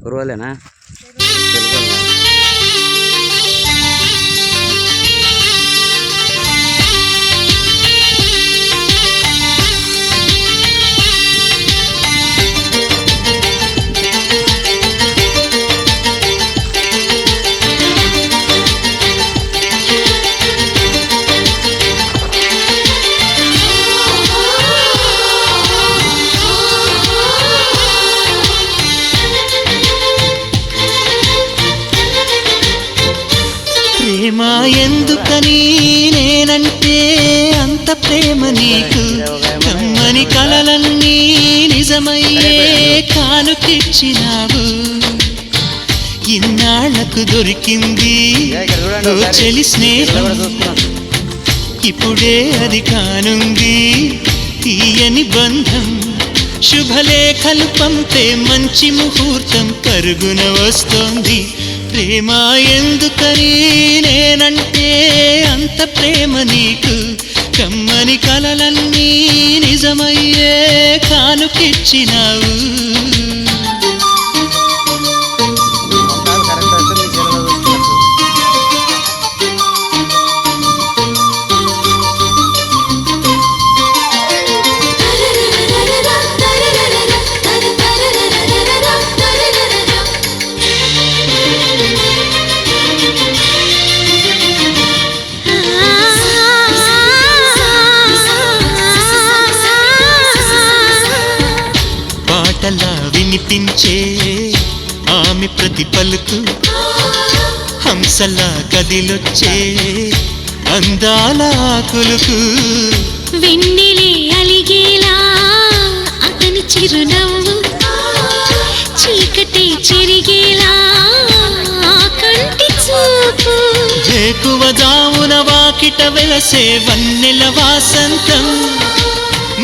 కురవలేనా ప్రేమ ఎందుకని నేనంటే అంత ప్రేమ నీకు కమ్మని కలలన్నీ నిజమయ్యే కానుకిచ్చినావు ఇన్నాళ్లకు దొరికింది ఓ చెలి స్నేహం ఇప్పుడే అది కానుంది తీయని బంధం శుభలేఖలు పంపే మంచి ముహూర్తం పరుగున వస్తోంది ప్రేమ ఎందుకని నేనంటే అంత ప్రేమ నీకు కమ్మని కలలన్నీ నిజమయ్యే కానుకిచ్చినావు పాటలా వినిపించే ఆమె ప్రతి పలుకు హంసలా కదిలొచ్చే అందాల ఆకులకు వెన్నెలే అలిగేలా అతని చిరునవ్వు చీకటి చెరిగేలా కంటి చూపు వేకువ జామున వాకిట వెలసే వన్నెల వాసంతం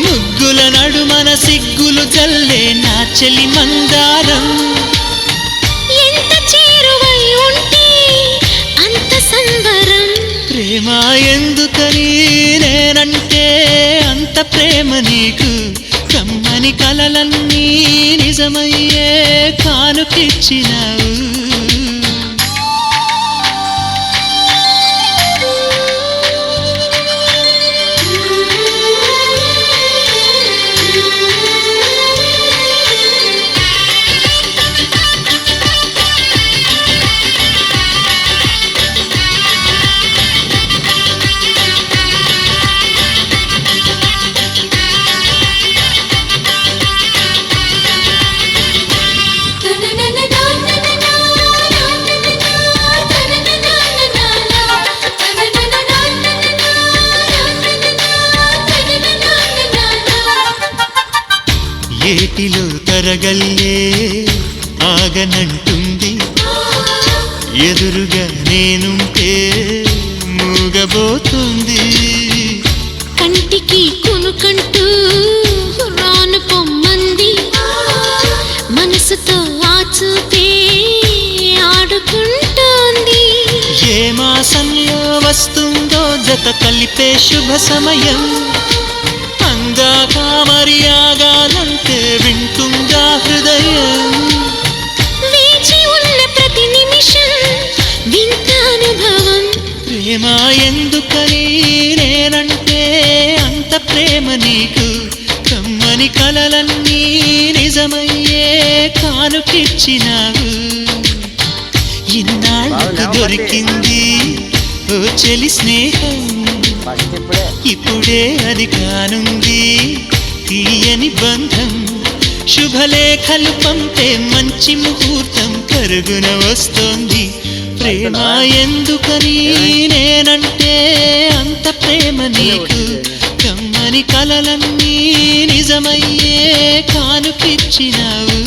ముగ్గుల నడుమన సిగ్గులు జల్లే నా చెలి మందారం ఎంత చేరువై ఉంటే అంత సంబరం ప్రేమ ఎందుకని నేనంటే అంత ప్రేమ నీకు కమ్మని కలలన్నీ నిజమయ్యే కానుకిచ్చినావు ఏటిలో తరగల్లే ఆగనంటుంది ఎదురుగా నేనుంటే మూగబోతుంది కంటికి కొనుకంటూ రాను పొమ్మంది మనసుతో ఆచూపే ఆడుకుంటోంది ఏ మాసంలో వస్తుందో జత కలిపే శుభ సమయం అందాక మర్యాగాలంటే వింటుందా హృదయం వేచి ఉన్న ప్రతి నిమిషం వింత అనుభవం ప్రేమ ఎందుకని నేనంటే అంత ప్రేమ నీకు కమ్మని కలలన్నీ నిజమయ్యే కానుకిచ్చినావు ఇన్నాళ్ళకు దొరికింది ఓ చెలి స్నేహం ఇప్పుడే అది కానుంది తీయని బంధం శుభలేఖలు పంపే మంచి ముహూర్తం పరుగున వస్తోంది ప్రేమ ఎందుకని నేనంటే అంత ప్రేమ నీకు కమ్మని కలలన్నీ నిజమయ్యే కానుకిచ్చినావు